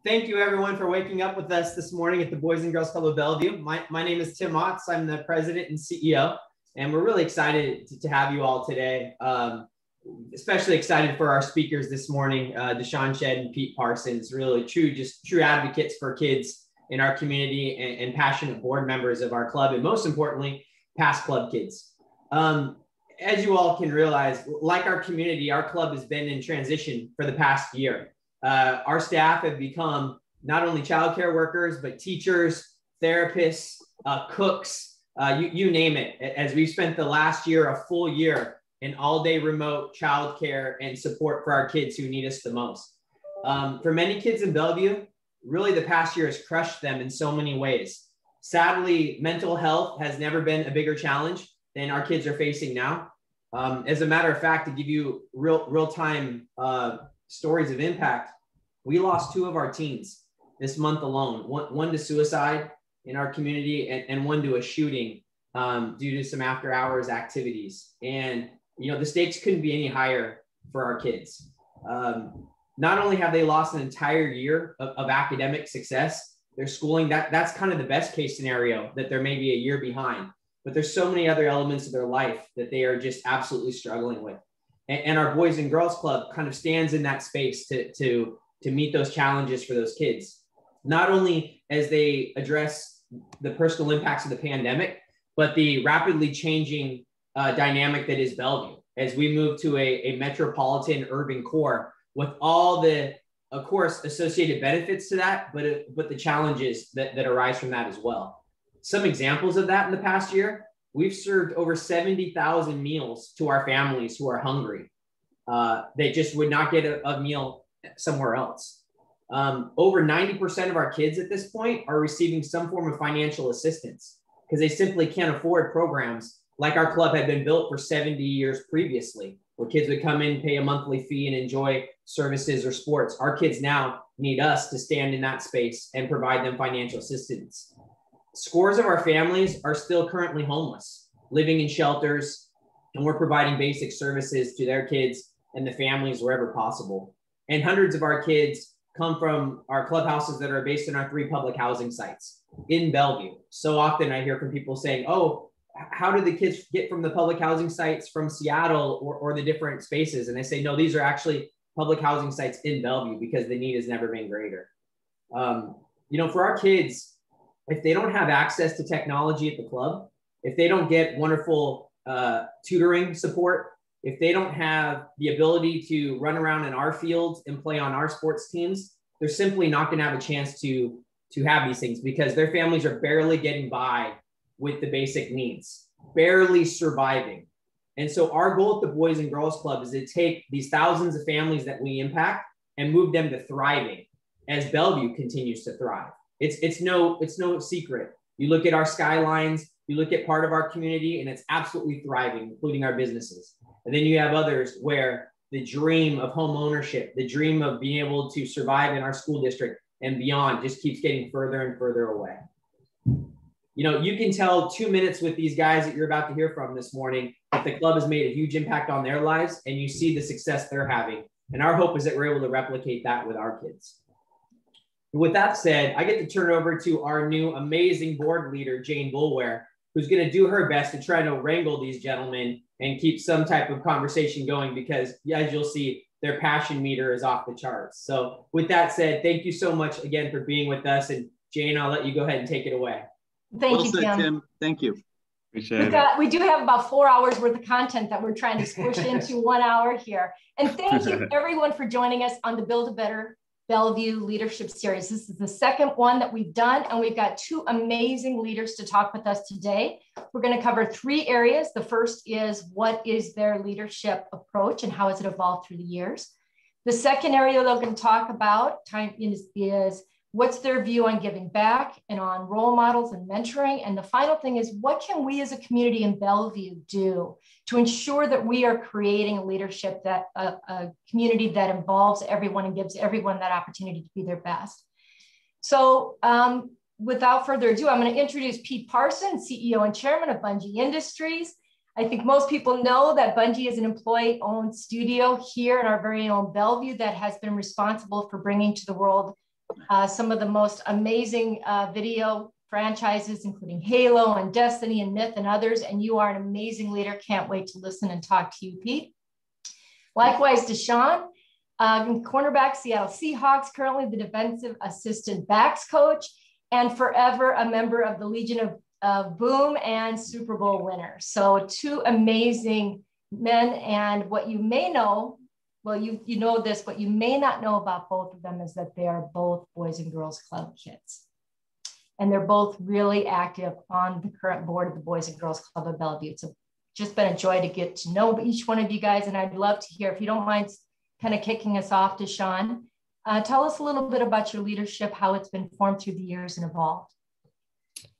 Thank you everyone for waking up with us this morning at the Boys and Girls Club of Bellevue. My name is Tim Otts. I'm the president and CEO, and we're really excited to have you all today. Especially excited for our speakers this morning, DeShawn Shead and Pete Parsons, really true advocates for kids in our community and passionate board members of our club, and most importantly, past club kids. As you all can realize, like our community, our club has been in transition for the past year. Our staff have become not only childcare workers, but teachers, therapists, cooks, you name it, as we've spent the last year, a full year, in all-day remote childcare and support for our kids who need us the most. For many kids in Bellevue, really the past year has crushed them in so many ways. Sadly, mental health has never been a bigger challenge than our kids are facing now. As a matter of fact, to give you real-time stories of impact, we lost 2 of our teens this month alone, one to suicide in our community and one to a shooting due to some after hours activities. And, you know, the stakes couldn't be any higher for our kids. Not only have they lost an entire year of academic success, their schooling, that's kind of the best case scenario, that they're maybe a year behind, but there's so many other elements of their life that they are just absolutely struggling with. And our Boys and Girls Club kind of stands in that space to meet those challenges for those kids, not only as they address the personal impacts of the pandemic, but the rapidly changing dynamic that is Bellevue as we move to a metropolitan urban core with all the, of course, associated benefits to that, but the challenges that arise from that as well. Some examples of that in the past year: we've served over 70,000 meals to our families who are hungry. They just would not get a meal somewhere else. Over 90% of our kids at this point are receiving some form of financial assistance because they simply can't afford programs like our club had been built for 70 years previously, where kids would come in, pay a monthly fee, and enjoy services or sports. Our kids now need us to stand in that space and provide them financial assistance. Scores of our families are still currently homeless, living in shelters, and we're providing basic services to their kids and the families wherever possible. And hundreds of our kids come from our clubhouses that are based in our 3 public housing sites in Bellevue. So often I hear from people saying, oh, how do the kids get from the public housing sites from Seattle or the different spaces? And I say, no, these are actually public housing sites in Bellevue because the need has never been greater. You know, for our kids, if they don't have access to technology at the club, if they don't get wonderful tutoring support, if they don't have the ability to run around in our fields and play on our sports teams, they're simply not going to have a chance to have these things because their families are barely getting by with the basic needs, barely surviving. And so our goal at the Boys and Girls Club is to take these thousands of families that we impact and move them to thriving as Bellevue continues to thrive. It's no secret. You look at our skylines, you look at part of our community, and it's absolutely thriving, including our businesses. And then you have others where the dream of home ownership, the dream of being able to survive in our school district and beyond just keeps getting further and further away. You know, you can tell 2 minutes with these guys that you're about to hear from this morning that the club has made a huge impact on their lives, and you see the success they're having. And our hope is that we're able to replicate that with our kids. With that said, I get to turn it over to our new amazing board leader, Jane Boulware, who's going to do her best to try to wrangle these gentlemen and keep some type of conversation going because, as you'll see, their passion meter is off the charts. So with that said, thank you so much again for being with us. And Jane, I'll let you go ahead and take it away. Thank you, Tim. Thank you. Appreciate it. We do have about 4 hours worth of content that we're trying to squish into 1 hour here. And thank you everyone for joining us on the Build a Better Bellevue Leadership Series. This is the second one that we've done, and we've got 2 amazing leaders to talk with us today. We're going to cover 3 areas. The first is, what is their leadership approach and how has it evolved through the years? The second area they're going to talk about is what's their view on giving back and on role models and mentoring? And the final thing is, what can we as a community in Bellevue do to ensure that we are creating a leadership that a community that involves everyone and gives everyone that opportunity to be their best? So without further ado, I'm going to introduce Pete Parsons, CEO and Chairman of Bungie Industries. I think most people know that Bungie is an employee-owned studio here in our very own Bellevue that has been responsible for bringing to the world some of the most amazing video franchises, including Halo and Destiny and Myth and others. And you are an amazing leader. Can't wait to listen and talk to you, Pete. Likewise, DeShawn, cornerback, Seattle Seahawks, currently the defensive assistant backs coach, and forever a member of the Legion of Boom and Super Bowl winner. So two amazing men. And what you may know, well, you know this, what you may not know about both of them is that they are both Boys and Girls Club kids. And they're both really active on the current board of the Boys and Girls Club of Bellevue. It's just been a joy to get to know each one of you guys. And I'd love to hear, if you don't mind kind of kicking us off, DeShawn, tell us a little bit about your leadership, how it's been formed through the years and evolved.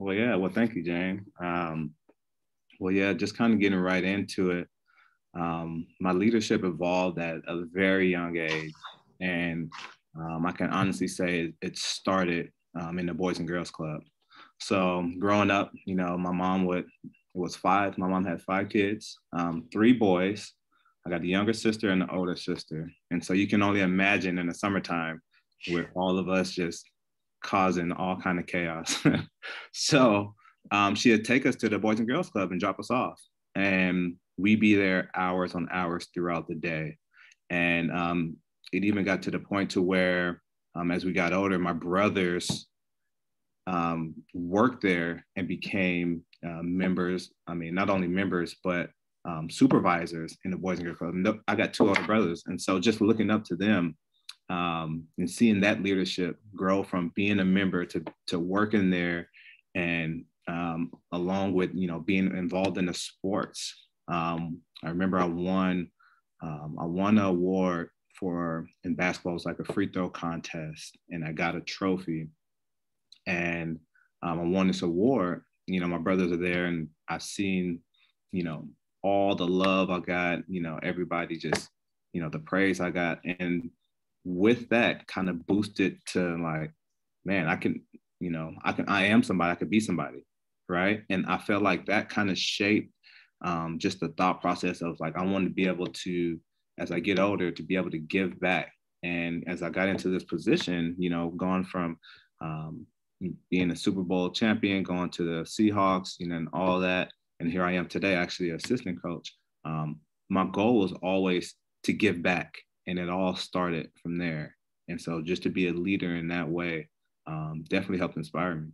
Well, yeah. Well, thank you, Jane. Well, yeah, just kind of getting right into it. My leadership evolved at a very young age. And I can honestly say it started in the Boys and Girls Club. So growing up, you know, my mom had 5 kids, 3 boys. I got the younger sister and the older sister. And so you can only imagine in the summertime with all of us just causing all kind of chaos. So she would take us to the Boys and Girls Club and drop us off. And we'd be there hours on hours throughout the day. And it even got to the point to where as we got older, my brothers worked there and became members. I mean, not only members, but supervisors in the Boys and Girls Club. I got 2 older brothers. And so just looking up to them and seeing that leadership grow from being a member to working there, and along with, you know, being involved in the sports. I remember I won an award in basketball. It was like a free throw contest, and I got a trophy. And I won this award. You know, my brothers are there, and I've seen, you know, all the love I got, you know, everybody just, you know, the praise I got. And with that kind of boosted to like, man, I am somebody, I could be somebody, right? And I felt like that kind of shaped just the thought process of like, I wanted to be able to, as I get older, to be able to give back. And as I got into this position, you know, going from being a Super Bowl champion, going to the Seahawks, you know, and all that. And here I am today, actually assistant coach. My goal was always to give back, and it all started from there. And so just to be a leader in that way definitely helped inspire me.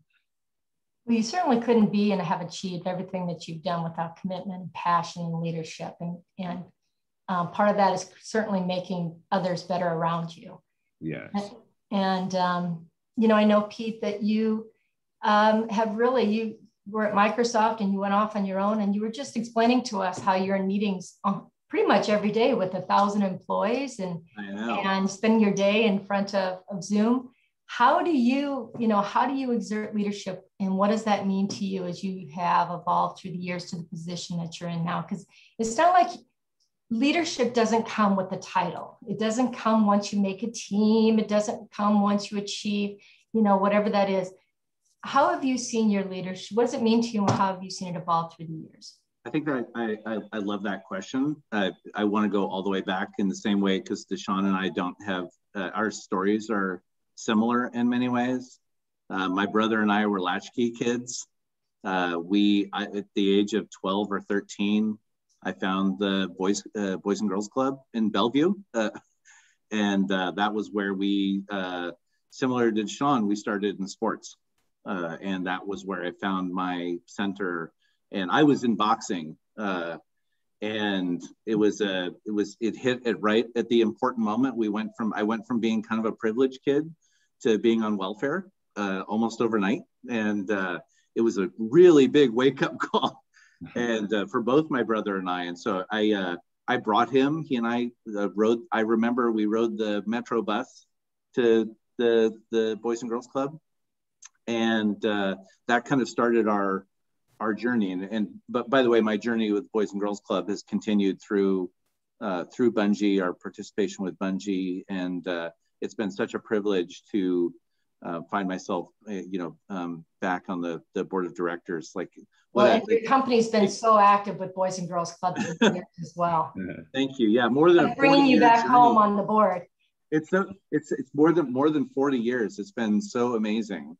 Well, you certainly couldn't be and have achieved everything that you've done without commitment and passion and leadership. And part of that is certainly making others better around you. Yes. And you know, I know, Pete, that you you were at Microsoft and you went off on your own, and you were just explaining to us how you're in meetings pretty much every day with 1,000 employees and spending your day in front of Zoom. How do you exert leadership, and what does that mean to you as you have evolved through the years to the position that you're in now? Because it's not like leadership doesn't come with a title. It doesn't come once you make a team. It doesn't come once you achieve, you know, whatever that is. How have you seen your leadership? What does it mean to you, and how have you seen it evolve through the years? I think I love that question. I want to go all the way back in the same way, because DeShawn and I don't have, our stories are similar in many ways. My brother and I were latchkey kids. At the age of 12 or 13, I found the Boys and Girls Club in Bellevue. And that was where we, similar to DeShawn, we started in sports. And that was where I found my center. And I was in boxing. And it hit it right at the important moment. I went from being kind of a privileged kid to being on welfare almost overnight. And it was a really big wake-up call. And for both my brother and I. And so I brought him. He and I I remember we rode the Metro bus to the Boys and Girls Club. And that kind of started our journey. But by the way, my journey with Boys and Girls Club has continued through Bungie, our participation with Bungie. And it's been such a privilege to find myself, back on the board of directors. Your company's been so active with Boys and Girls Club as well. Thank you. Yeah, more than bringing you back home on the board. it's more than 40 years. It's been so amazing.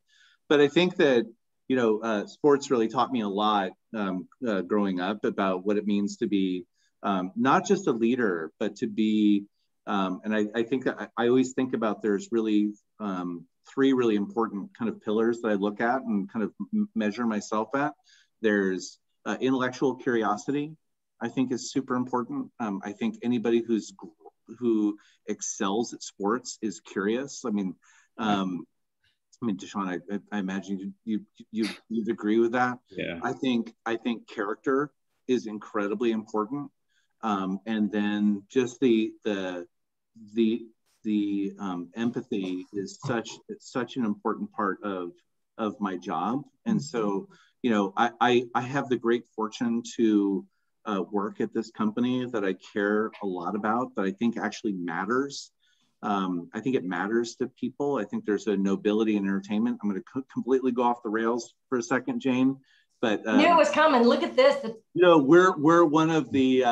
But I think that, you know, sports really taught me a lot growing up about what it means to be not just a leader, but to be, and I think I always think about there's really three really important kind of pillars that I look at and kind of measure myself at. There's intellectual curiosity, I think is super important. I think anybody who excels at sports is curious. I mean, DeShawn, I imagine you'd agree with that. Yeah. I think character is incredibly important, and then just the empathy is such an important part of my job. And so, you know, I have the great fortune to work at this company that I care a lot about, that I think actually matters. I think it matters to people. I think there's a nobility in entertainment. I'm going to completely go off the rails for a second, Jane, but knew it was coming. Look at this. You know, we're one of the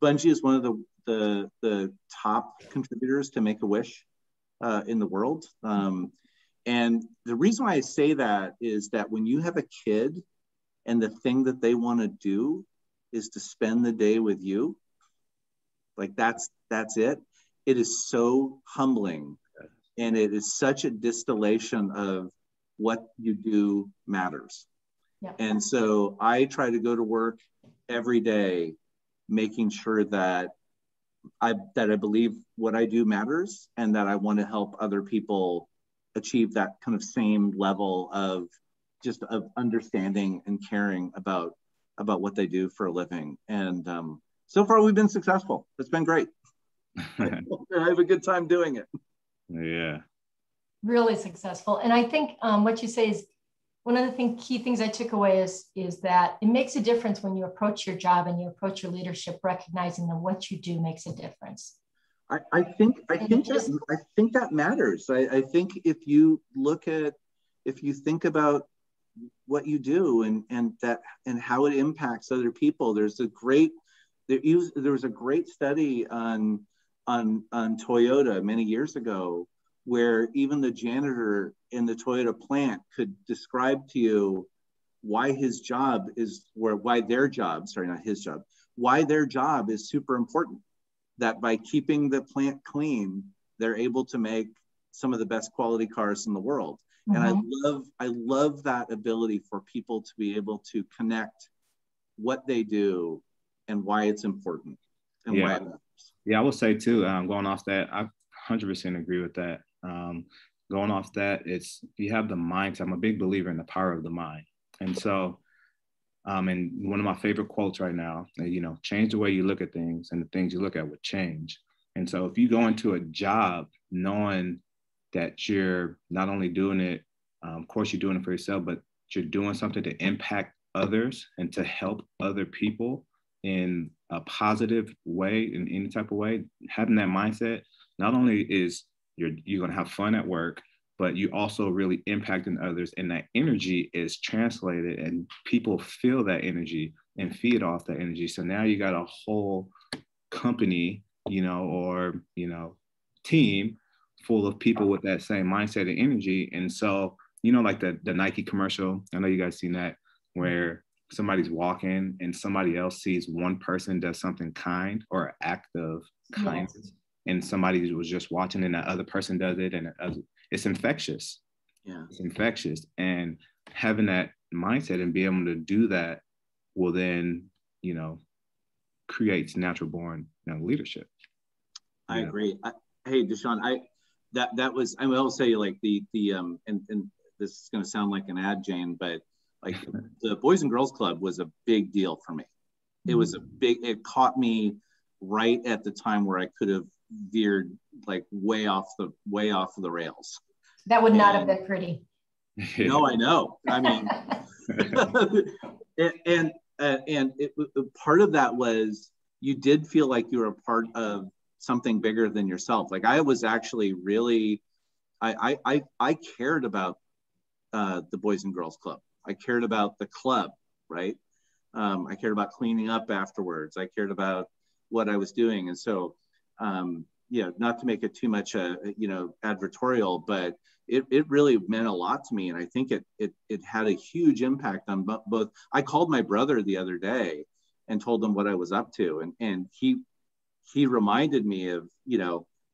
Bungie is one of the top contributors to Make-A-Wish in the world. And the reason why I say that is that when you have a kid and the thing that they want to do is to spend the day with you, like that's it. It is so humbling, and it is such a distillation of what you do matters. Yeah. And so I try to go to work every day making sure that I believe what I do matters, and that I want to help other people achieve that kind of same level of just of understanding and caring about what they do for a living. And so far we've been successful. It's been great. I have a good time doing it. Yeah. Really successful. And I think what you say is one of the key things I took away is that it makes a difference when you approach your job and you approach your leadership, recognizing that what you do makes a difference. I think that matters. I think if you think about what you do and how it impacts other people, there was a great study on Toyota many years ago, where even the janitor in the Toyota plant could describe to you why their job is super important. That by keeping the plant clean, they're able to make some of the best quality cars in the world. Mm-hmm. And I love that ability for people to be able to connect what they do and why it's important and why it matters. Yeah, I would say too, going off that, I 100% agree with that. Going off that, it's, you have the mindset. I'm a big believer in the power of the mind. And so, and one of my favorite quotes right now, you know, change the way you look at things and the things you look at will change. And so if you go into a job knowing that you're not only doing it, of course you're doing it for yourself, but you're doing something to impact others and to help other people in a positive way, in any type of way, having that mindset, not only is you're going to have fun at work, but you also really impacting others, and that energy is translated and people feel that energy and feed off that energy. So now you got a whole company, you know, or, you know, team full of people with that same mindset and energy. And so, you know, like the Nike commercial, I know you guys seen that, where somebody's walking and somebody else sees one person does something kind or act of kindness. Yes. And somebody was just watching and that other person does it, and it's infectious. Yeah, it's infectious. And having that mindset and being able to do that will then, you know, creates natural born, you know, leadership. I agree. Hey, DeShawn, that was, I will say, like the and this is going to sound like an ad, Jane, but like the Boys and Girls Club was a big deal for me. It was it caught me right at the time where I could have veered like way off the rails. That would not have been pretty. No, I know. I mean, and part of that was you did feel like you were a part of something bigger than yourself. Like I was actually really, I cared about the Boys and Girls Club. I cared about the club, right? I cared about cleaning up afterwards. I cared about what I was doing. And so not to make it too much, advertorial, but it really meant a lot to me. And I think it had a huge impact on both. I called my brother the other day and told him what I was up to. And he reminded me of,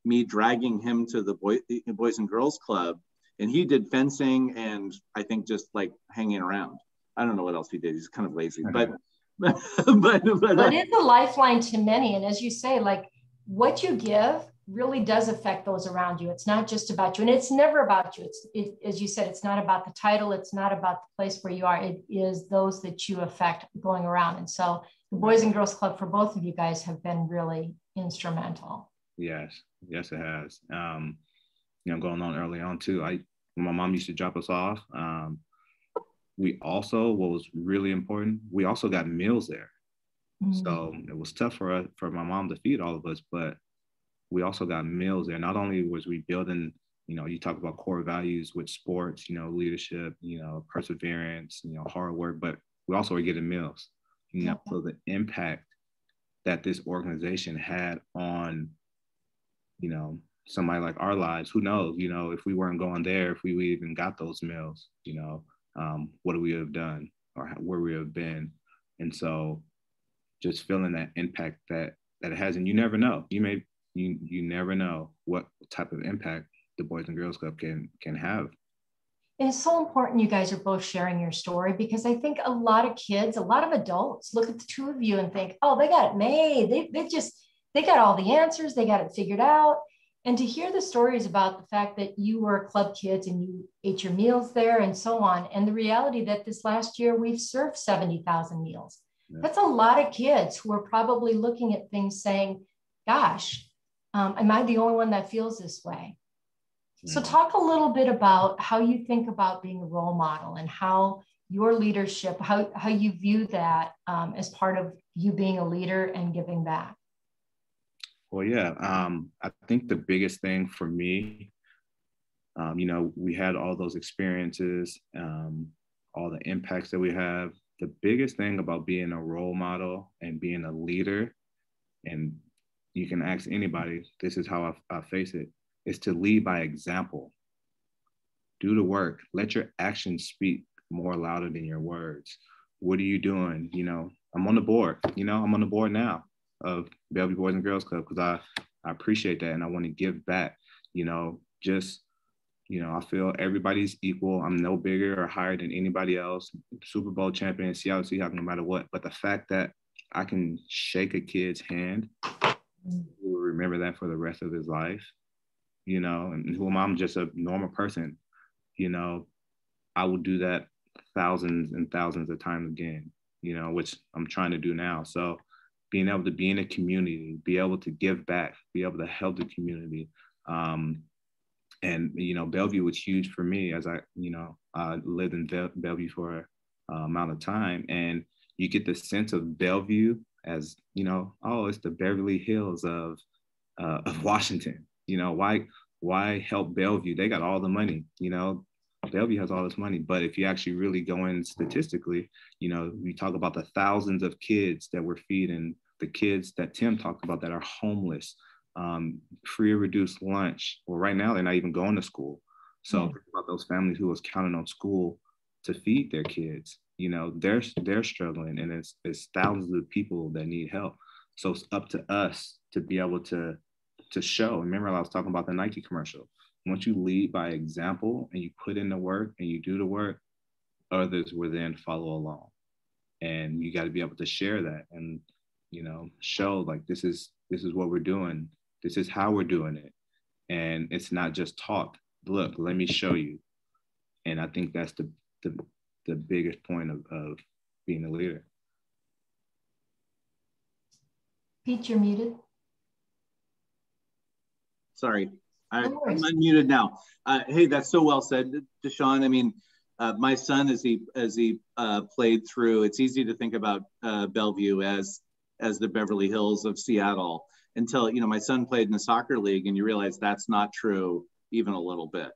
me dragging him to the Boys and Girls Club. And he did fencing and I think just like hanging around. I don't know what else he did. He's kind of lazy, but it's a lifeline to many. And as you say, like what you give really does affect those around you. It's not just about you, and it's never about you. As you said, it's not about the title. It's not about the place where you are. It is those that you affect going around. And so the Boys and Girls Club for both of you guys have been really instrumental. Yes, it has. Going on early on too. My mom used to drop us off. We also, what was really important, we also got meals there. Mm-hmm. So it was tough for my mom to feed all of us, but we also got meals there. Not only was we building, you talk about core values with sports, leadership, perseverance, hard work, but we also were getting meals. So the impact that this organization had on, somebody like our lives, who knows, if we weren't going there, if we even got those meals, what would we have done or where we have been? And so just feeling that impact that it has, and you never know, you never know what type of impact the Boys and Girls Club can have. And it's so important you guys are both sharing your story, because I think a lot of kids, a lot of adults look at the two of you and think, oh, they got it made. They got all the answers. They got it figured out. And to hear the stories about the fact that you were club kids and you ate your meals there and so on, and the reality that this last year we've served 70,000 meals. Yeah. That's a lot of kids who are probably looking at things saying, gosh, am I the only one that feels this way? Yeah. So talk a little bit about how you think about being a role model and how your leadership, how you view that as part of you being a leader and giving back. Well, yeah, I think the biggest thing for me, we had all those experiences, all the impacts that we have. The biggest thing about being a role model and being a leader, and you can ask anybody, this is how I face it, is to lead by example. Do the work. Let your actions speak more louder than your words. What are you doing? I'm on the board. I'm on the board now of Bellevue Boys and Girls Club because I appreciate that and I want to give back. I feel everybody's equal. I'm no bigger or higher than anybody else. Super Bowl champion, Seattle Seahawks, no matter what. But the fact that I can shake a kid's hand, he will remember that for the rest of his life. And who I'm just a normal person. I will do that thousands and thousands of times again. Which I'm trying to do now. So being able to be in a community, be able to give back, be able to help the community. And Bellevue was huge for me as I lived in Bellevue for an amount of time. And you get the sense of Bellevue as, it's the Beverly Hills of Washington. Why help Bellevue? They got all the money, Bellevue has all this money. But if you actually really go in statistically, we talk about the thousands of kids that we're feeding, the kids that Tim talked about that are homeless, free or reduced lunch. Well, right now, they're not even going to school. So think about those families who was counting on school to feed their kids. They're struggling, and it's thousands of people that need help. So it's up to us to be able to show. Remember, I was talking about the Nike commercial. Once you lead by example and you put in the work and you do the work, others will then follow along. And you got to be able to share that and, show like, this is what we're doing. This is how we're doing it. And it's not just talk. Look, let me show you. And I think that's the biggest point of being a leader. Pete, you're muted. Sorry. I'm unmuted now. Hey, that's so well said, DeShawn. I mean, my son, as he played through, it's easy to think about Bellevue as the Beverly Hills of Seattle until, my son played in the soccer league and you realize that's not true even a little bit.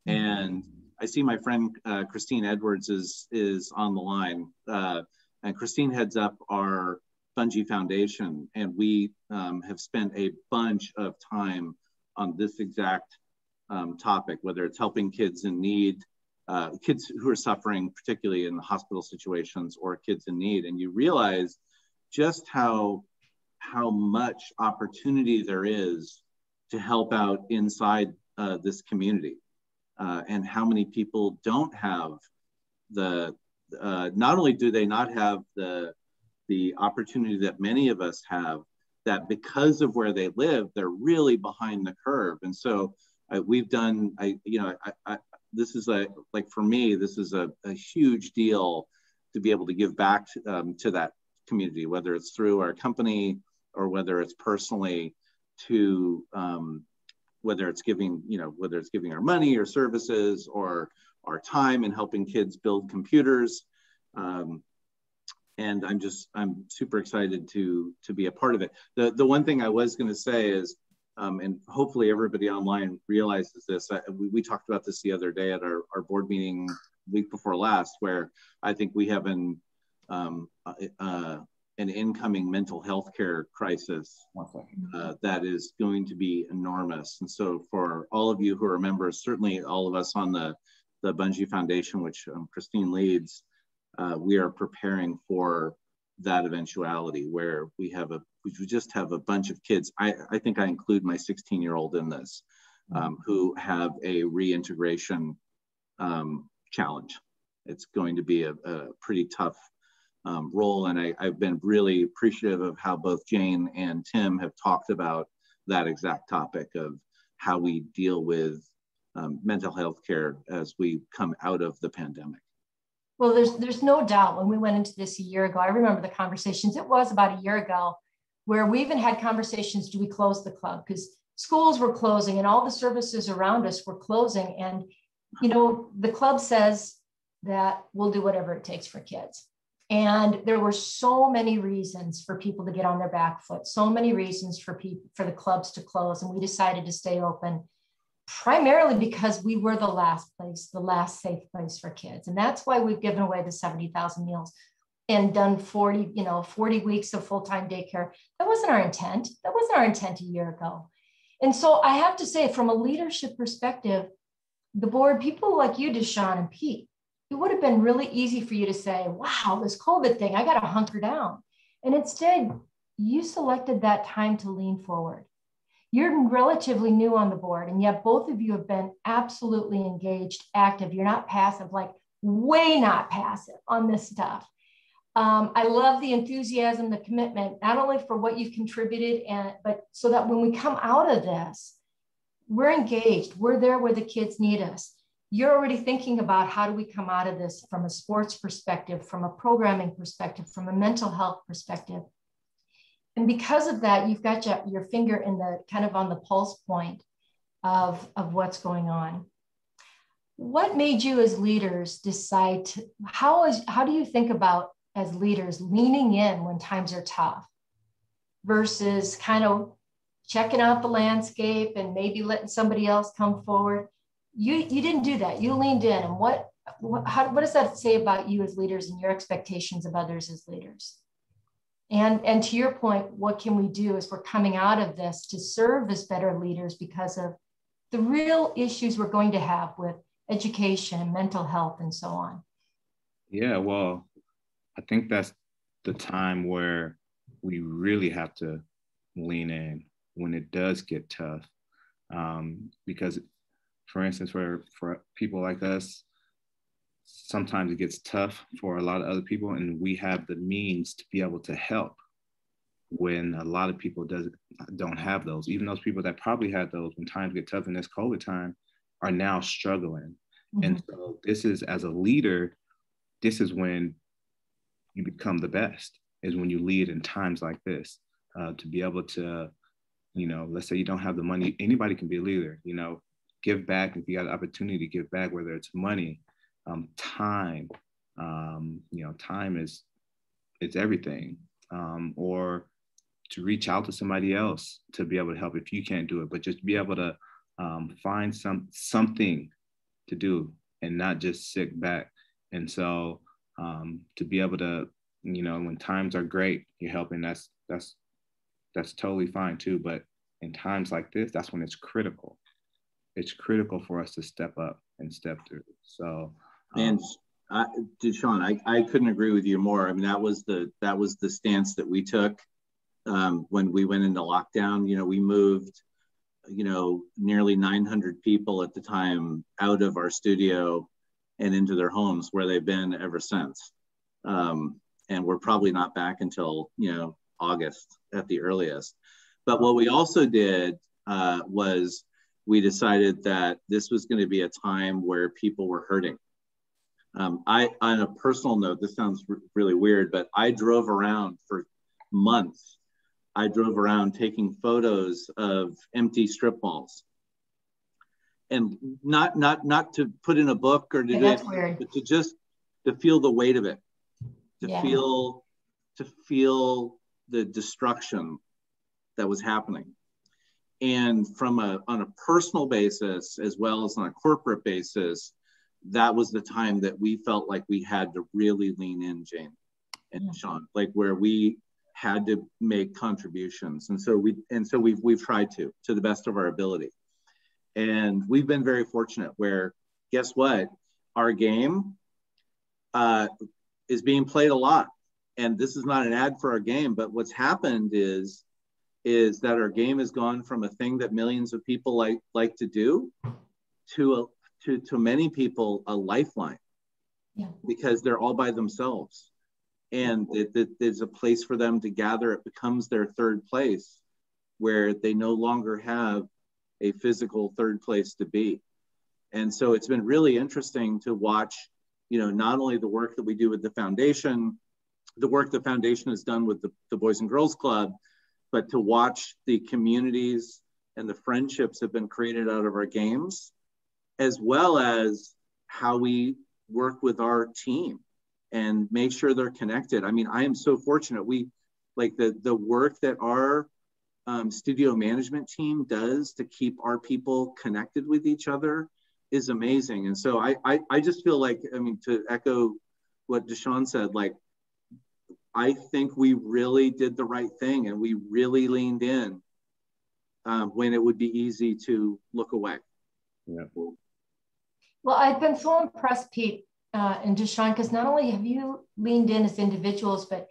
And I see my friend Christine Edwards is on the line. And Christine heads up our Bungee Foundation, and we have spent a bunch of time on this exact topic, whether it's helping kids in need, kids who are suffering, particularly in the hospital situations, or kids in need. And you realize just how much opportunity there is to help out inside this community, and how many people don't have not only do they not have the opportunity that many of us have, that because of where they live, they're really behind the curve. And so we've done, this is like for me, this is a huge deal to be able to give back to that community, whether it's through our company or whether it's personally, to whether it's giving our money or services or our time and helping kids build computers. And I'm super excited to be a part of it. The one thing I was going to say is, and hopefully everybody online realizes this, we talked about this the other day at our board meeting week before last, where I think we have an incoming mental health care crisis that is going to be enormous. And so for all of you who are members, certainly all of us on the Bungee Foundation, which Christine leads, we are preparing for that eventuality where we just have a bunch of kids. I think I include my 16-year-old in this, who have a reintegration challenge. It's going to be a pretty tough role. And I've been really appreciative of how both Jane and Tim have talked about that exact topic of how we deal with mental health care as we come out of the pandemic. Well, there's no doubt when we went into this a year ago, I remember the conversations, it was about a year ago, where we even had conversations, do we close the club? Because schools were closing and all the services around us were closing. And, the club says that we'll do whatever it takes for kids. And there were so many reasons for people to get on their back foot, so many reasons for the clubs to close. And we decided to stay open, primarily because we were the last safe place for kids. And that's why we've given away the 70,000 meals and done 40 weeks of full-time daycare. That wasn't our intent. That wasn't our intent a year ago. And so I have to say, from a leadership perspective, the board, people like you, DeShawn and Pete, it would have been really easy for you to say, wow, this COVID thing, I got to hunker down. And instead, you selected that time to lean forward. You're relatively new on the board, and yet both of you have been absolutely engaged, active. You're not passive, like way not passive on this stuff. I love the enthusiasm, the commitment, not only for what you've contributed, but so that when we come out of this, we're engaged. We're there where the kids need us. You're already thinking about how do we come out of this from a sports perspective, from a programming perspective, from a mental health perspective. And because of that, you've got your finger in the kind of on the pulse point of what's going on. What made you as leaders decide how do you think about as leaders leaning in when times are tough versus kind of checking out the landscape and maybe letting somebody else come forward? You didn't do that. You leaned in. And what does that say about you as leaders and your expectations of others as leaders? And to your point, what can we do as we're coming out of this to serve as better leaders because of the real issues we're going to have with education and mental health and so on? Yeah, well, I think that's the time where we really have to lean in when it does get tough. Because, for instance, for people like us, sometimes it gets tough for a lot of other people, and we have the means to be able to help when a lot of people don't have those. Even those people that probably had those when times get tough in this COVID time are now struggling. Mm-hmm. And so this is, as a leader, this is when you become the best, is when you lead in times like this, to be able to, let's say you don't have the money, anybody can be a leader, give back. If you got an opportunity to give back, whether it's money, time, time is everything, or to reach out to somebody else to be able to help if you can't do it, but just be able to find something to do and not just sit back. And so to be able to, you know, when times are great, you're helping. That's totally fine too. But in times like this, that's when it's critical. It's critical for us to step up and step through. So, and DeShawn, I couldn't agree with you more. I mean, that was the stance that we took when we went into lockdown. You know, we moved, you know, nearly 900 people at the time out of our studio and into their homes, where they've been ever since. And we're probably not back until, you know, August at the earliest. But what we also did was we decided that this was going to be a time where people were hurting. On a personal note, this sounds really weird, but I drove around for months. I drove around taking photos of empty strip malls, and not to put in a book or to do it, but to feel the weight of it, to feel the destruction that was happening. And on a personal basis, as well as on a corporate basis, that was the time that we felt like we had to really lean in, Jane and Sean, like where we had to make contributions. And so we've tried to the best of our ability. And we've been very fortunate where, guess what? Our game is being played a lot. And this is not an ad for our game, but what's happened is that our game has gone from a thing that millions of people like to do to many people a lifeline, because they're all by themselves, and there's a place for them to gather. It becomes their third place, where they no longer have a physical third place to be. And so it's been really interesting to watch, you know, not only the work that we do with the foundation, the work the foundation has done with the Boys and Girls Club, but to watch the communities and the friendships that have been created out of our games, as well as how we work with our team and make sure they're connected. I mean, I am so fortunate. We, like the work that our studio management team does to keep our people connected with each other is amazing. And so I just feel like, I mean, to echo what DeShawn said, like, I think we really did the right thing, and we really leaned in when it would be easy to look away. Yeah. Well, I've been so impressed, Pete and DeShawn, because not only have you leaned in as individuals, but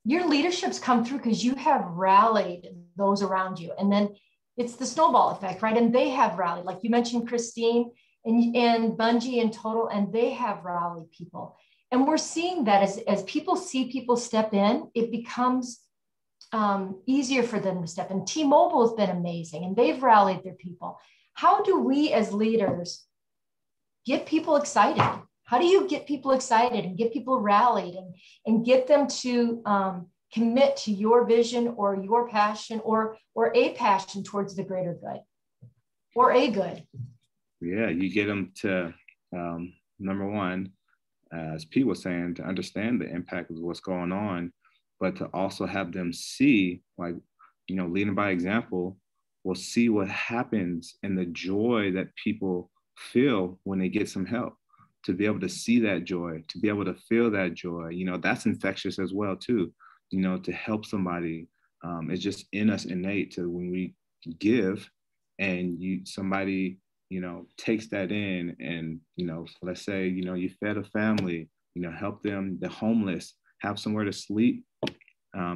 your leadership's come through because you have rallied those around you. And then it's the snowball effect, right? And they have rallied, like you mentioned, Christine and Bungie in total, and they have rallied people. And we're seeing that as people see people step in, it becomes easier for them to step in. T-Mobile has been amazing, and they've rallied their people. How do we as leaders get people excited? How do you get people excited and get people rallied and get them to commit to your vision or your passion or a passion towards the greater good or a good? Yeah, you get them to, number one, as Pete was saying, to understand the impact of what's going on, but to also have them see, like, you know, leading by example, will see what happens and the joy that people feel when they get some help. To be able to see that joy, to be able to feel that joy, you know, that's infectious as well too. You know, to help somebody, it's just in us innate to when we give and somebody, you know, takes that in and, you know, let's say, you know, you fed a family, you know, help them, the homeless, have somewhere to sleep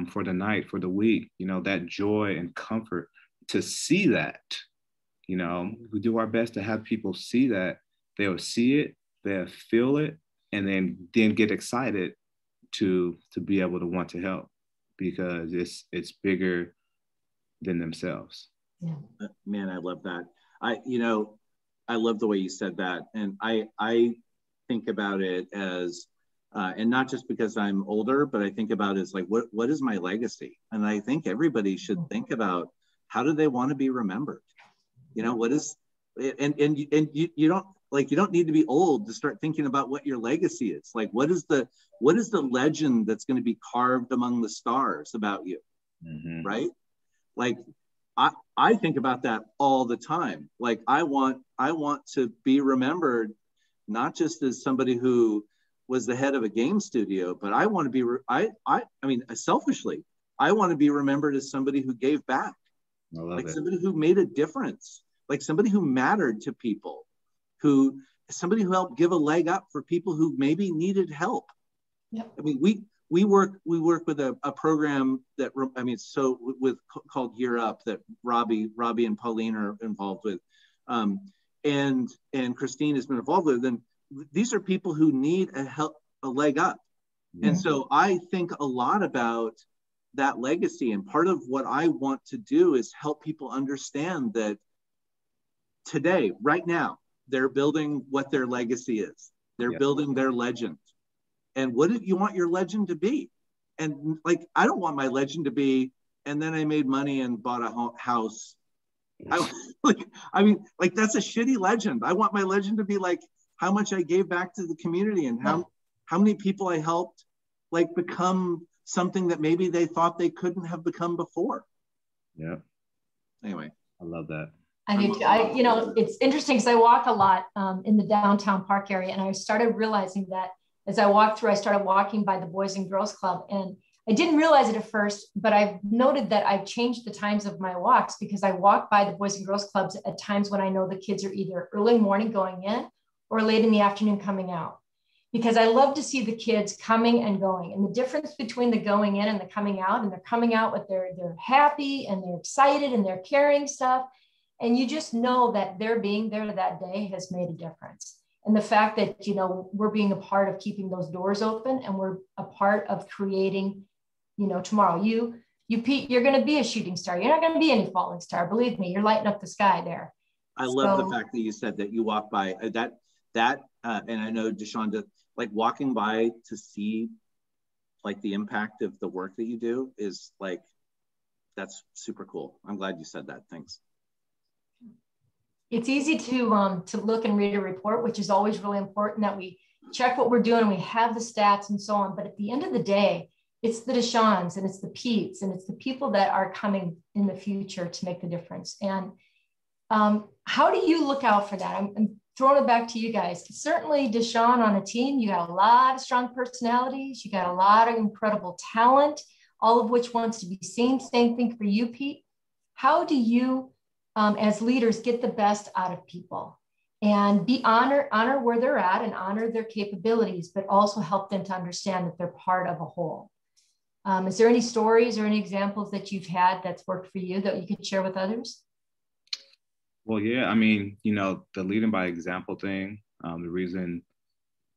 for the night, for the week, you know, that joy and comfort, to see that, you know, we do our best to have people see that. They'll see it, they'll feel it, and then get excited to be able to want to help, because it's bigger than themselves. Yeah. Man, I love that. I love the way you said that. And I think about it as, and not just because I'm older, but I think about it as like, what is my legacy? And I think everybody should think about, how do they want to be remembered? You know, what is, and you don't need to be old to start thinking about what your legacy is. Like, what is the legend that's going to be carved among the stars about you? Mm-hmm. Right? Like, I think about that all the time. Like, I want to be remembered, not just as somebody who was the head of a game studio, but I want to be, I mean, selfishly, I want to be remembered as somebody who gave back, like somebody who made a difference, like somebody who mattered to people, somebody who helped give a leg up for people who maybe needed help. Yep. I mean, we work with a program that, I mean, called Gear Up, that Robbie and Pauline are involved with, and Christine has been involved with. And these are people who need a leg up. Yeah. And so I think a lot about that legacy. And part of what I want to do is help people understand that today, right now, they're building what their legacy is. They're building their legend. And what do you want your legend to be? And like, I don't want my legend to be, and then I made money and bought a house. I mean, that's a shitty legend. I want my legend to be like how much I gave back to the community and how many people I helped become something that maybe they thought they couldn't have become before. Yeah. Anyway. I love that. I do too. You know, it's interesting because I walk a lot in the downtown park area, and I started realizing that as I walked through, I started walking by the Boys and Girls Club, and I didn't realize it at first, but I've noted that I've changed the times of my walks because I walk by the Boys and Girls Clubs at times when I know the kids are either early morning going in or late in the afternoon coming out, because I love to see the kids coming and going, and the difference between the going in and the coming out, and they're coming out with they're happy and they're excited and they're carrying stuff. And you just know that their being there that day has made a difference. And the fact that, you know, we're being a part of keeping those doors open, and we're a part of creating, you know, tomorrow. You Pete, you're going to be a shooting star. You're not going to be any falling star. Believe me, you're lighting up the sky there. I love the fact that you said that you walk by that, and I know DeShawn, like walking by to see like the impact of the work that you do is like, that's super cool. I'm glad you said that. Thanks. It's easy to look and read a report, which is always really important, that we check what we're doing and we have the stats and so on. But at the end of the day, it's the DeShawns and it's the Petes and it's the people that are coming in the future to make the difference. And how do you look out for that? I'm throwing it back to you guys. Certainly DeShawn on a team, you got a lot of strong personalities. You got a lot of incredible talent, all of which wants to be seen. Same thing for you, Pete. How do you, as leaders, get the best out of people and honor where they're at and honor their capabilities, but also help them to understand that they're part of a whole? Is there any stories or any examples that you've had that's worked for you that you could share with others? Well, yeah, I mean, you know, the leading by example thing, the reason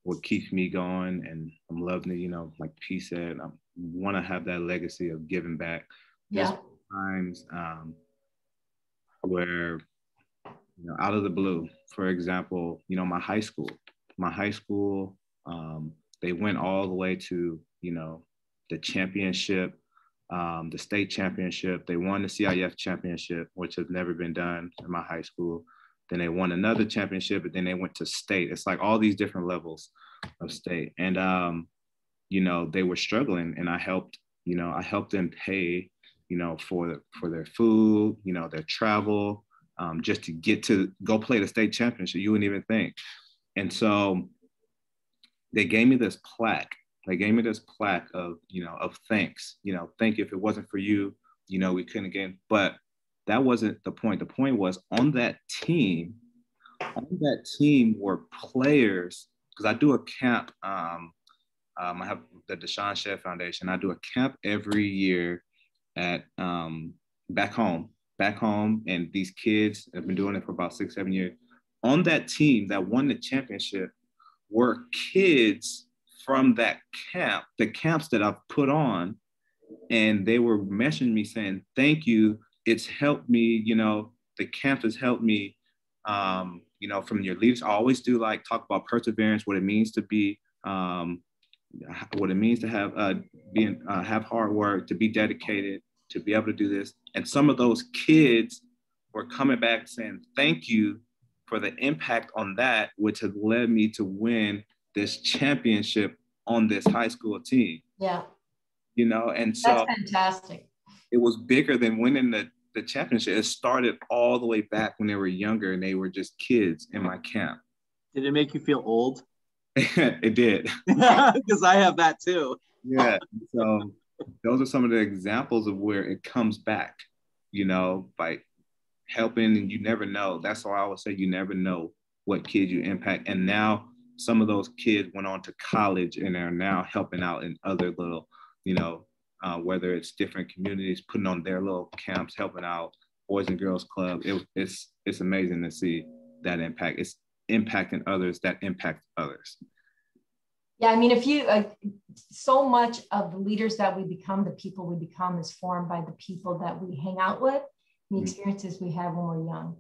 what keeps me going, and I'm loving it, you know, like Pete said, I want to have that legacy of giving back. There's times where, you know, out of the blue, for example, you know, my high school, they went all the way to, you know, the championship, the state championship. They won the CIF championship, which has never been done in my high school. Then they won another championship, and then they went to state. It's like all these different levels of state. And, you know, they were struggling, and I helped them pay, you know, for their food, you know, their travel, just to get to go play the state championship. You wouldn't even think. And so they gave me this plaque. Of, you know, of thanks, you know, thank you. If it wasn't for you, you know, we couldn't get, but that wasn't the point. The point was on that team were players, because I do a camp. I have the DeShawn Shead Foundation. I do a camp every year at back home, and these kids have been doing it for about 6-7 years. On that team that won the championship were kids from that camp, the camps that I've put on, and they were messaging me saying, thank you. It's helped me, you know, the camp has helped me, you know, from your leaders. I always do like talk about perseverance, what it means to be, what it means to have hard work, to be dedicated, to be able to do this. And some of those kids were coming back saying, thank you for the impact on that, which has led me to win this championship on this high school team. Yeah. You know, and so that's fantastic. It was bigger than winning the championship. It started all the way back when they were younger and they were just kids in my camp. Did it make you feel old? It did. Because I have that too. Yeah. So those are some of the examples of where it comes back, by helping, and you never know. That's why I always say you never know what kids you impact. And now some of those kids went on to college and are now helping out in other little, whether it's different communities, putting on their little camps, helping out Boys and Girls Club. It's amazing to see that impact. It's impacting others that impact others. Yeah, I mean, if you, so much of the leaders that we become, the people we become, is formed by the people that we hang out with, the experiences we have when we're young.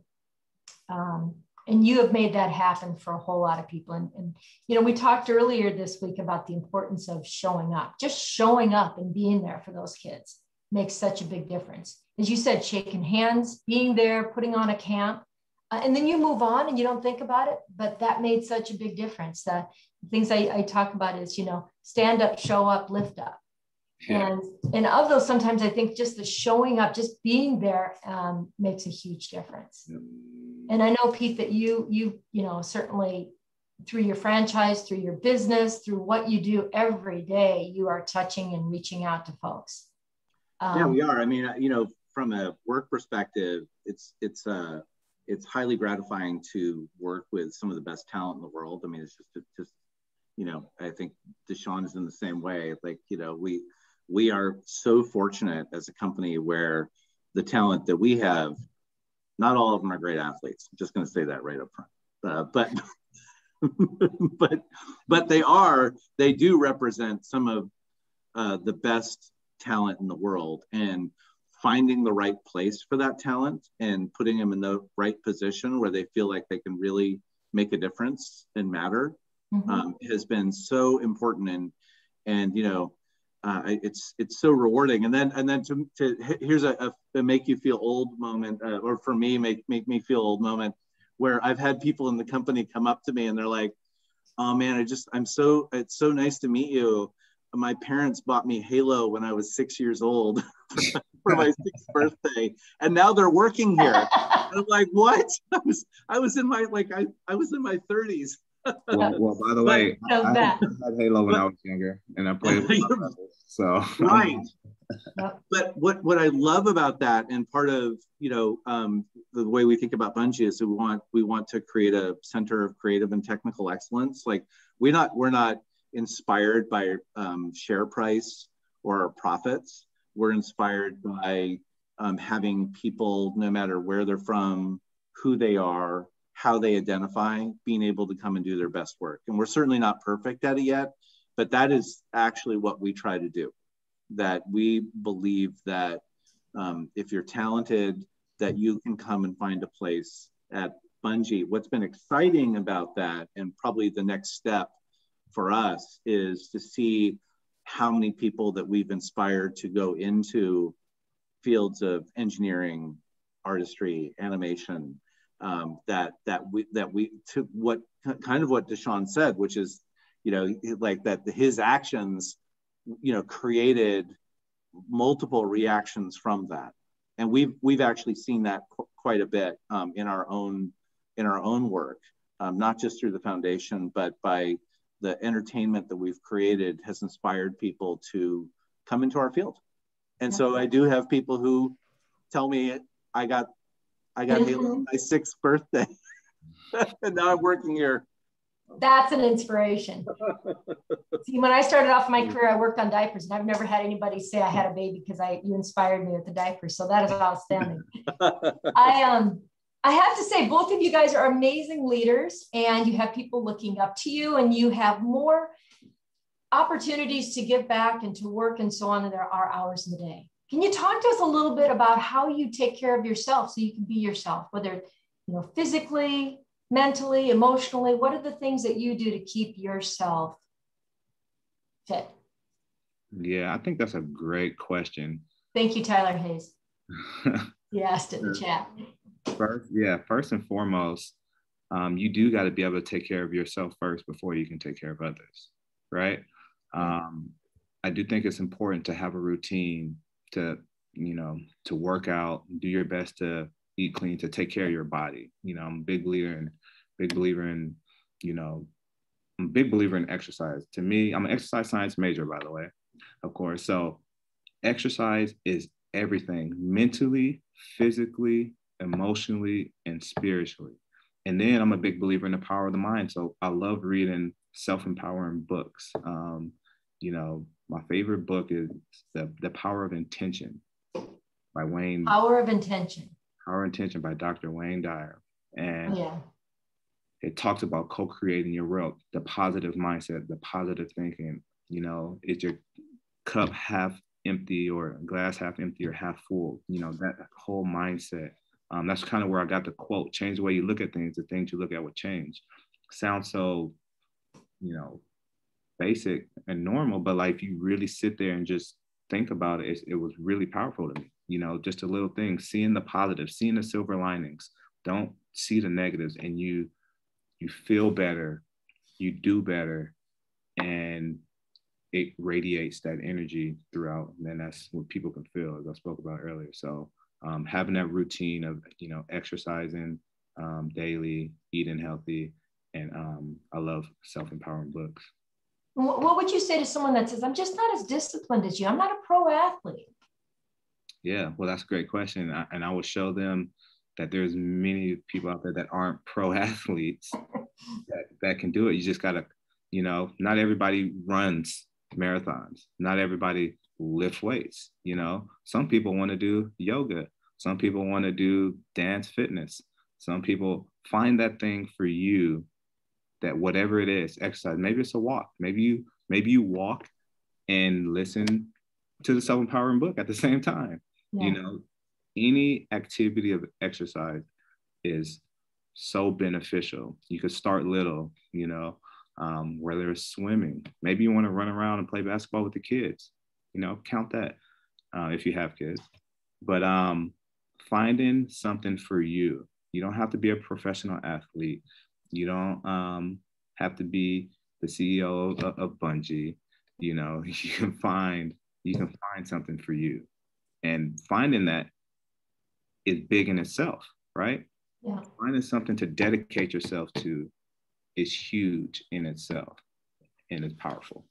And you have made that happen for a whole lot of people. And we talked earlier this week about the importance of showing up. Just showing up and being there for those kids makes such a big difference. As you said, shaking hands, being there, putting on a camp, and then you move on and you don't think about it, but that made such a big difference. The things I talk about is, stand up, show up, lift up. Yeah. And of those, sometimes I think just the showing up, just being there makes a huge difference. Yeah. And I know, Pete, that you certainly through your franchise, through your business, through what you do every day, you are touching and reaching out to folks. Yeah, we are. I mean, from a work perspective, it's highly gratifying to work with some of the best talent in the world. I mean, it's just I think DeShawn is in the same way. Like, we are so fortunate as a company where the talent that we have, not all of them are great athletes. I'm just going to say that right up front. But they do represent some of the best talent in the world, and finding the right place for that talent and putting them in the right position where they feel like they can really make a difference and matter has been so important. And it's so rewarding. And then to here's a make you feel old moment, or for me, make me feel old moment, where I've had people in the company come up to me and they're like, "Oh man, it's so nice to meet you. My parents bought me Halo when I was 6 years old for my 6th birthday, and now they're working here." And I'm like, "What? I was in my I was in my 30s." Well, by the way, I had Halo when I was younger, and I played with my brothers, so right. But what I love about that, and part of the way we think about Bungie, is we want to create a center of creative and technical excellence. Like, we're not inspired by share price or profits. We're inspired by having people, no matter where they're from, who they are, how they identify, being able to come and do their best work. And we're certainly not perfect at it yet, but that is actually what we try to do. That we believe that if you're talented, that you can come and find a place at Bungie. What's been exciting about that, and probably the next step for us, is to see how many people that we've inspired to go into fields of engineering, artistry, animation, that we took what DeShawn said, which is, like that his actions, created multiple reactions from that. And we've actually seen that quite a bit in our own work, not just through the foundation, but by the entertainment that we've created has inspired people to come into our field. And so I do have people who tell me, I got Halo on my 6th birthday, and now I'm working here. That's an inspiration. See, when I started off my career, I worked on diapers, and I've never had anybody say I had a baby because you inspired me with the diapers. So that is outstanding. I have to say, both of you guys are amazing leaders, and you have people looking up to you, and you have more opportunities to give back and to work and so on, and there are hours in the day. Can you talk to us a little bit about how you take care of yourself so you can be yourself, whether physically, mentally, emotionally? What are the things that you do to keep yourself fit? Yeah, I think that's a great question. Thank you, Tyler Hayes. You asked it in the chat. First and foremost, you do got to be able to take care of yourself first before you can take care of others, right? I do think it's important to have a routine, to work out, do your best to eat clean, to take care of your body. I'm a big believer in I'm a big believer in exercise. To me, I'm an exercise science major, by the way, of course. So exercise is everything, mentally, physically, emotionally, and spiritually. And then I'm a big believer in the power of the mind. So I love reading self-empowering books. You know, my favorite book is The Power of Intention by Wayne. Power of Intention. Power of Intention by Dr. Wayne Dyer. And yeah. It talks about co-creating your world, the positive mindset, the positive thinking. You know, is your cup half empty or glass half empty or half full? You know, that whole mindset. That's kind of where I got the quote, change the way you look at things, the things you look at will change. Sounds so, you know, basic and normal, but like if you really sit there and just think about it, it was really powerful to me. You know, just a little thing, seeing the positive, seeing the silver linings. Don't see the negatives, and you feel better, you do better, and it radiates that energy throughout. And then that's what people can feel, as I spoke about earlier. So having that routine of, you know, exercising daily, eating healthy, and I love self-empowering books. What would you say to someone that says, I'm just not as disciplined as you, I'm not a pro athlete? Yeah, well, that's a great question. And I will show them that there's many people out there that aren't pro athletes that can do it. You just gotta, you know, not everybody runs marathons. Not everybody lifts weights. You know, some people want to do yoga. Some people want to do dance fitness. Some people find that thing for you, that whatever it is, exercise. Maybe it's a walk. Maybe you walk and listen to the self-empowering book at the same time. Yeah. You know, any activity of exercise is so beneficial. You could start little, you know, whether it's swimming. Maybe you want to run around and play basketball with the kids, you know, count that if you have kids. But finding something for you. You don't have to be a professional athlete. You don't have to be the CEO of Bungie. You know, you can find something for you. And finding that is big in itself, right? Yeah. Finding something to dedicate yourself to is huge in itself, and it's powerful.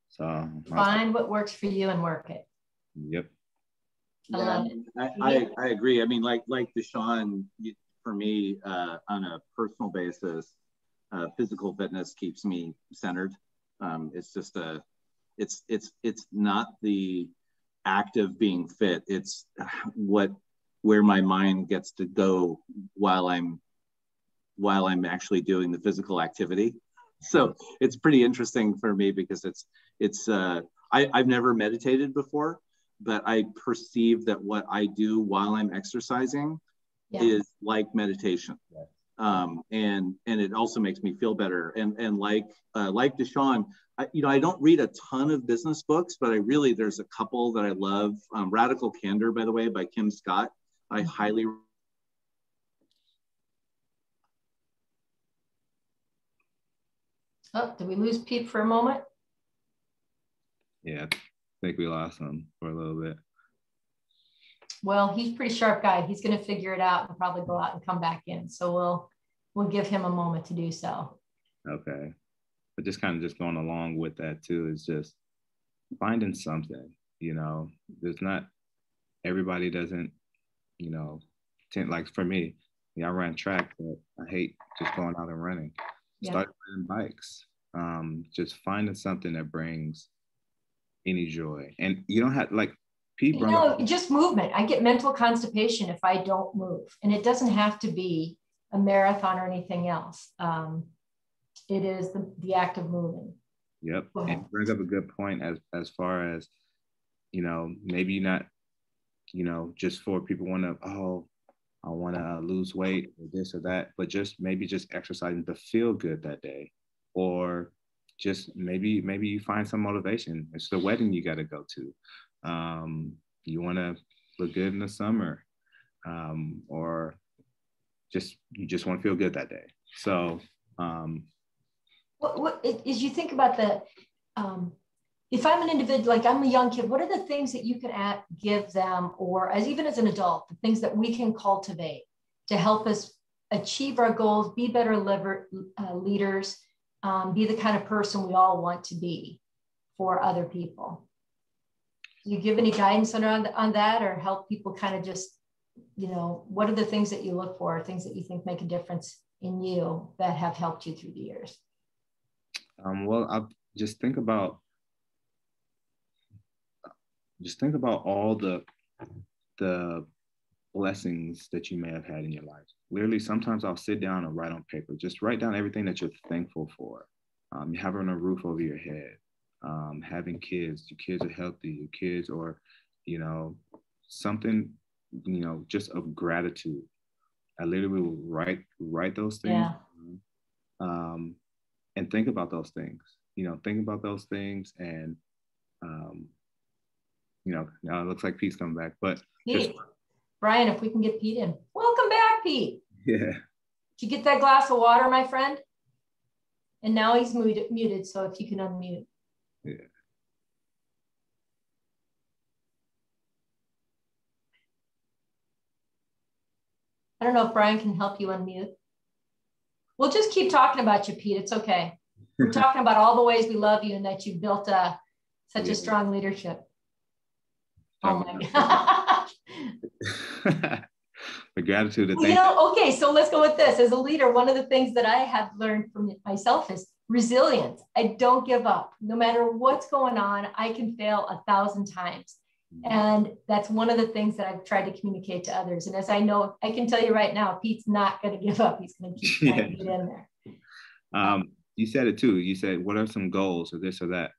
So find what works for you and work it. Yep. Yeah, I agree. I mean, like DeShawn, for me, on a personal basis, physical fitness keeps me centered. It's just it's not the act of being fit. It's where my mind gets to go while I'm actually doing the physical activity. So it's pretty interesting for me because I've never meditated before, but I perceive that what I do while I'm exercising is like meditation. And it also makes me feel better. And like DeShawn, I don't read a ton of business books, but there's a couple that I love. Radical Candor, by the way, by Kim Scott. I highly. Oh, did we lose Pete for a moment? Yeah, I think we lost him for a little bit. Well, he's a pretty sharp guy. He's going to figure it out and probably go out and come back in. So we'll give him a moment to do so. Okay. But just kind of just going along with that too is just finding something, you know, there's not, everybody doesn't, you know, like for me, I ran track, but I hate just going out and running. Start riding bikes. Just finding something that brings any joy. And you don't have, like, Pete brought up, just movement. I get mental constipation if I don't move. And it doesn't have to be a marathon or anything else. It is the act of moving. Yep. And brings up a good point as far as, you know, maybe not, you know, just for people I want to lose weight or this or that, but maybe just exercising to feel good that day. Or just maybe you find some motivation. It's the wedding you got to go to. You want to look good in the summer, or you just want to feel good that day. So what is, you think about if I'm an individual, like I'm a young kid, what are the things that you can give them, or even as an adult, the things that we can cultivate to help us achieve our goals, be better leaders, be the kind of person we all want to be for other people. Do you give any guidance on that, or help people kind of just, what are the things that you look for, things that you think make a difference in you that have helped you through the years? Well, I just think about all the blessings that you may have had in your life. Literally, sometimes I'll sit down and write on paper. Just write down everything that you're thankful for. Having a roof over your head, having kids, your kids are healthy, your kids, or, something, just of gratitude. I literally will write those things. Yeah. And think about those things, and, now it looks like Pete's coming back, but Pete, Brian, if we can get Pete in. Welcome back, Pete. Yeah. Did you get that glass of water, my friend? And now he's muted, so if you can unmute. Yeah. I don't know if Brian can help you unmute. We'll just keep talking about you, Pete. It's okay. We're talking about all the ways we love you and that you built such a strong leadership. Oh my gosh. The gratitude. Okay, so let's go with this. As a leader, one of the things that I have learned from myself is resilience. I don't give up. No matter what's going on, I can fail 1,000 times. And that's one of the things that I've tried to communicate to others. And as I know, I can tell you right now, Pete's not going to give up. He's going to keep trying to get in there. You said it too. You said, what are some goals or this or that?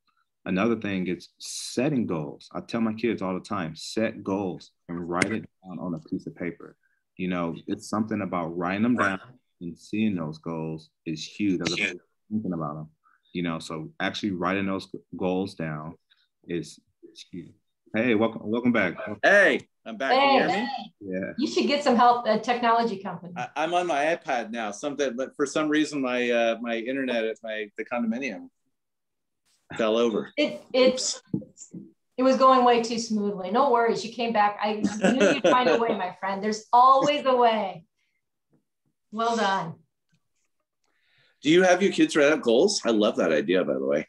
Another thing is setting goals. I tell my kids all the time, set goals and write it down on a piece of paper. It's something about writing them down and seeing those goals is huge. As opposed to thinking about them, so actually writing those goals down is huge. Hey, welcome back. Hey, I'm back. Can you hear me? Yeah. You should get some help at a technology company. I'm on my iPad now. But for some reason, my my internet at the condominium fell over. It was going way too smoothly. No worries. You came back. I knew you'd find a way, my friend. There's always a way. Well done. Do you have your kids write out goals? I love that idea, by the way.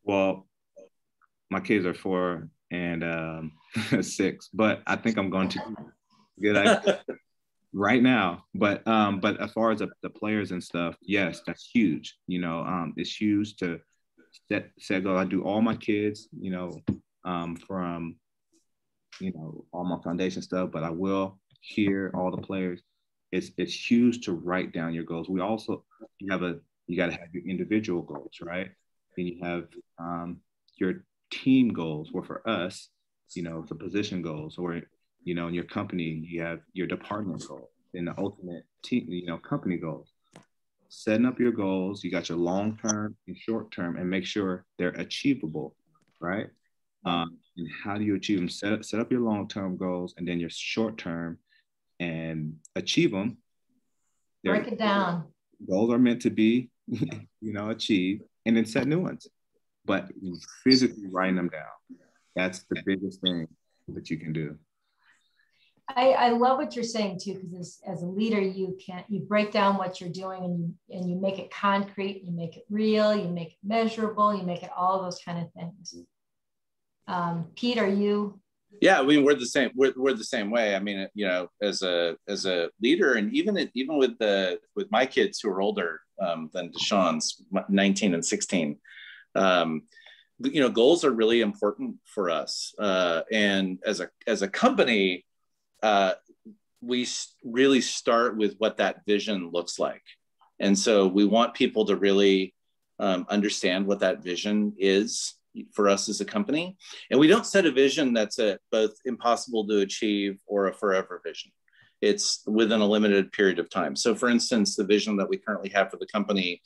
Well, my kids are 4 and 6, but I think I'm going to good idea right now. But as far as the players and stuff, yes, that's huge. It's huge to set goals. I do all my kids, from all my foundation stuff, but I will hear all the players. It's huge to write down your goals. We also you got to have your individual goals, right? Then you have your team goals. Where for us, the position goals, or in your company you have your department goals, and the ultimate team, company goals. Setting up your goals, you got your long term and short term, and make sure they're achievable, right? And how do you achieve them? Set up your long term goals and then your short term, and achieve them. Break it down. Goals are meant to be, achieved, and then set new ones. But physically writing them down, that's the biggest thing that you can do. I love what you're saying too, because as a leader, you break down what you're doing and you make it concrete, you make it real, you make it measurable, you make it all those kind of things. Pete, are you? Yeah, I mean, we're the same. We're the same way. I mean, as a leader, and even with my kids who are older than DeShawn's, 19 and 16. Goals are really important for us, and as a company, we really start with what that vision looks like, and so we want people to really understand what that vision is for us as a company. And we don't set a vision that's both impossible to achieve or a forever vision. It's within a limited period of time. So for instance, the vision that we currently have for the company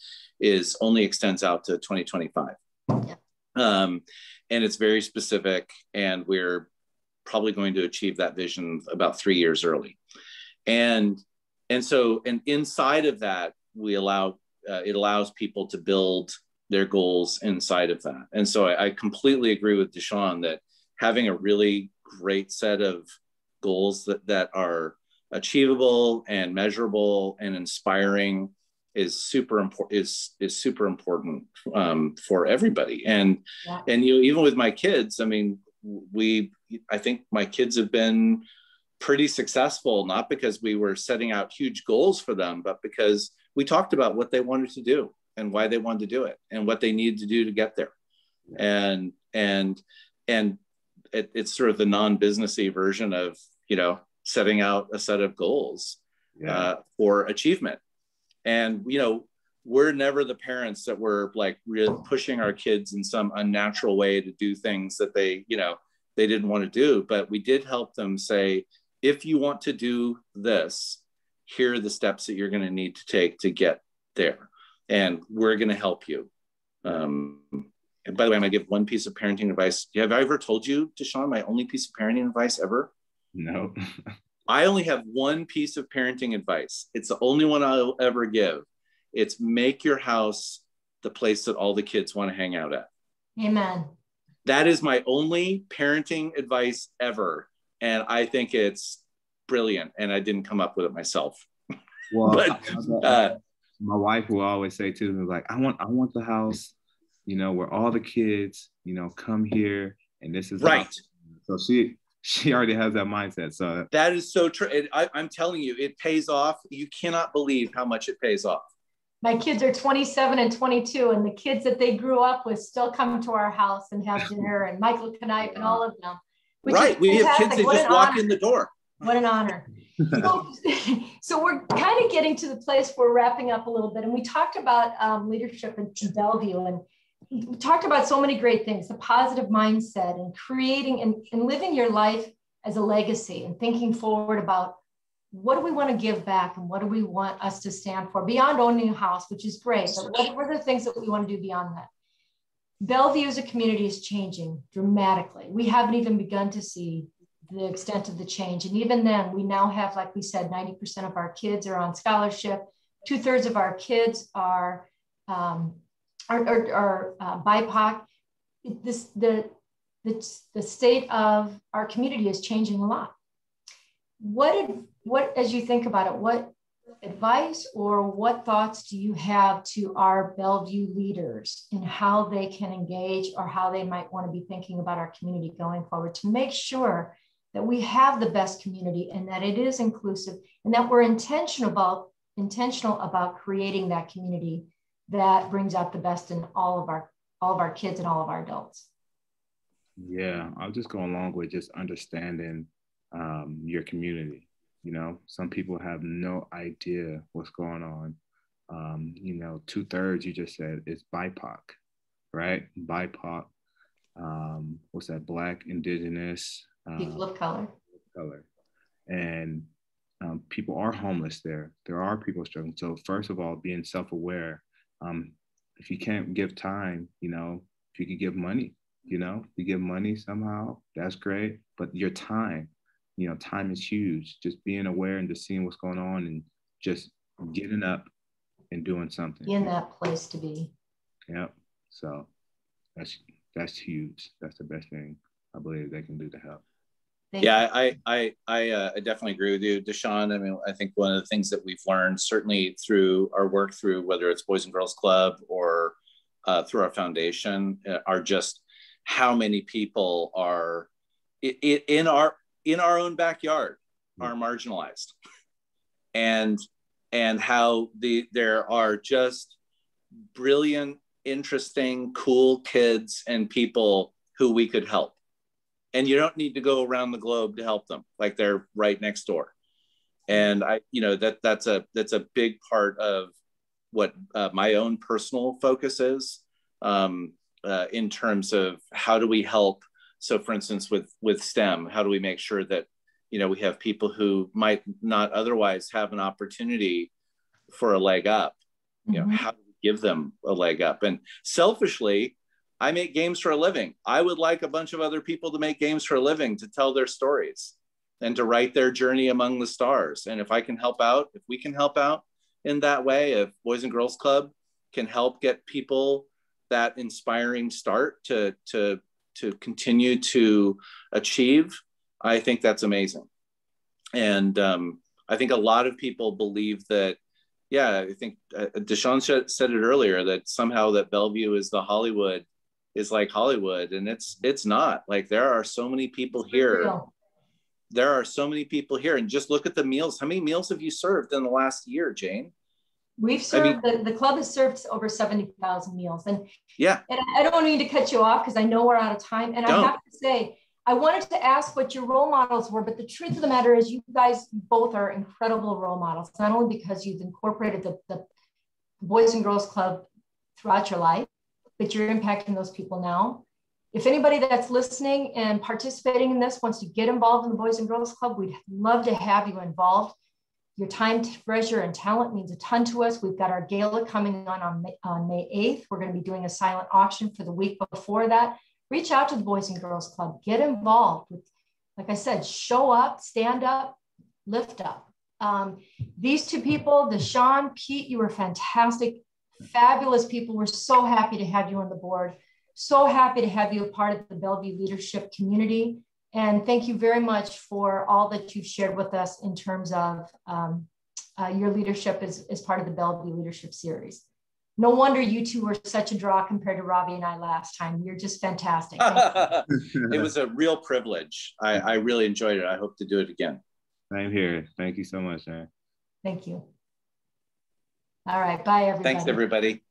only extends out to 2025. Yeah. And it's very specific, and we're probably going to achieve that vision about 3 years early. And inside of that, it allows people to build their goals inside of that. And so I completely agree with DeShawn that having a really great set of goals that are achievable and measurable and inspiring is super important, is super important for everybody. And even with my kids, I mean, I think my kids have been pretty successful, not because we were setting out huge goals for them, but because we talked about what they wanted to do and why they wanted to do it and what they needed to do to get there. And it's sort of the non-businessy version of, setting out a set of goals for achievement. And, we're never the parents that were like really pushing our kids in some unnatural way to do things that they didn't want to do. But we did help them say, if you want to do this, here are the steps that you're going to need to take to get there. And we're going to help you. And by the way, I'm going to give one piece of parenting advice. Have I ever told you, DeShawn, my only piece of parenting advice ever? No. I only have one piece of parenting advice. It's the only one I'll ever give. It's make your house the place that all the kids want to hang out at. Amen. That is my only parenting advice ever. And I think it's brilliant. And I didn't come up with it myself. Well, but, my wife will always say to me, like, I want the house, where all the kids, come here, and this is right. So she already has that mindset. So that is so true. I'm telling you, it pays off. You cannot believe how much it pays off. My kids are 27 and 22, and the kids that they grew up with still come to our house and have dinner, and Michael Knipe and all of them. Right. We have kids that just walk in the door. What an honor. So we're kind of getting to the place where we're wrapping up a little bit. And we talked about leadership in Bellevue, and we talked about so many great things, the positive mindset and creating and living your life as a legacy and thinking forward about what do we want to give back and what do we want us to stand for beyond owning a house, which is great. But what are the things that we want to do beyond that? Bellevue as a community is changing dramatically. We haven't even begun to see the extent of the change. And even then, we now have, like we said, 90% of our kids are on scholarship. 2/3 of our kids are BIPOC. The state of our community is changing a lot. What, as you think about it, what advice or what thoughts do you have to our Bellevue leaders in how they can engage or how they might want to be thinking about our community going forward to make sure that we have the best community and that it is inclusive and that we're intentional about creating that community that brings out the best in all of our kids and all of our adults? Yeah, I'll just go along with just understanding your community. Some people have no idea what's going on. 2/3, you just said, is BIPOC, right? BIPOC, what's that? Black, Indigenous. People of color. And people are homeless there. There are people struggling. So first of all, being self-aware. If you can't give time, if you could give money, you give money somehow, that's great. But your time, time is huge. Just being aware and just seeing what's going on and just getting up and doing something. In that place to be. Yep. So that's huge. That's the best thing I believe they can do to help. Yeah, I definitely agree with you, DeShawn. I mean, I think one of the things that we've learned, certainly through our work through whether it's Boys and Girls Club or through our foundation, are just how many people are in our own backyard are marginalized, and how there are just brilliant, interesting, cool kids and people who we could help. And you don't need to go around the globe to help them, like they're right next door. And that's a big part of what my own personal focus is in terms of how do we help. So for instance, with STEM, how do we make sure that, we have people who might not otherwise have an opportunity for a leg up, how do we give them a leg up? And selfishly, I make games for a living. I would like a bunch of other people to make games for a living, to tell their stories and to write their journey among the stars. And if we can help out in that way, if Boys and Girls Club can help get people that inspiring start to continue to achieve, I think that's amazing. And I think a lot of people believe that, yeah, I think DeShawn said it earlier, that somehow that Bellevue is like Hollywood, and it's not. Like, there are so many people here. There are so many people here, and just look at the meals. How many meals have you served in the last year, Jane? We've served, the club has served over 70,000 meals. And yeah, and I don't mean to cut you off because I know we're out of time. And I have to say, I wanted to ask what your role models were, but the truth of the matter is you guys both are incredible role models, not only because you've incorporated the Boys and Girls Club throughout your life, but you're impacting those people now. If anybody that's listening and participating in this wants to get involved in the Boys and Girls Club, we'd love to have you involved. Your time, treasure, and talent means a ton to us. We've got our gala coming on May 8th. We're going to be doing a silent auction for the week before that. Reach out to the Boys and Girls Club. Get involved. Like I said, show up, stand up, lift up. These two people, DeShawn, Pete, you were fantastic, fabulous people. We're so happy to have you on the board. So happy to have you a part of the Bellevue leadership community. And thank you very much for all that you've shared with us in terms of your leadership as part of the Bellevue Leadership Series. No wonder you two were such a draw compared to Robbie and I last time. You're just fantastic. It was a real privilege. I really enjoyed it. I hope to do it again. Same here. Thank you so much, man. Thank you. All right. Bye, everybody. Thanks, everybody.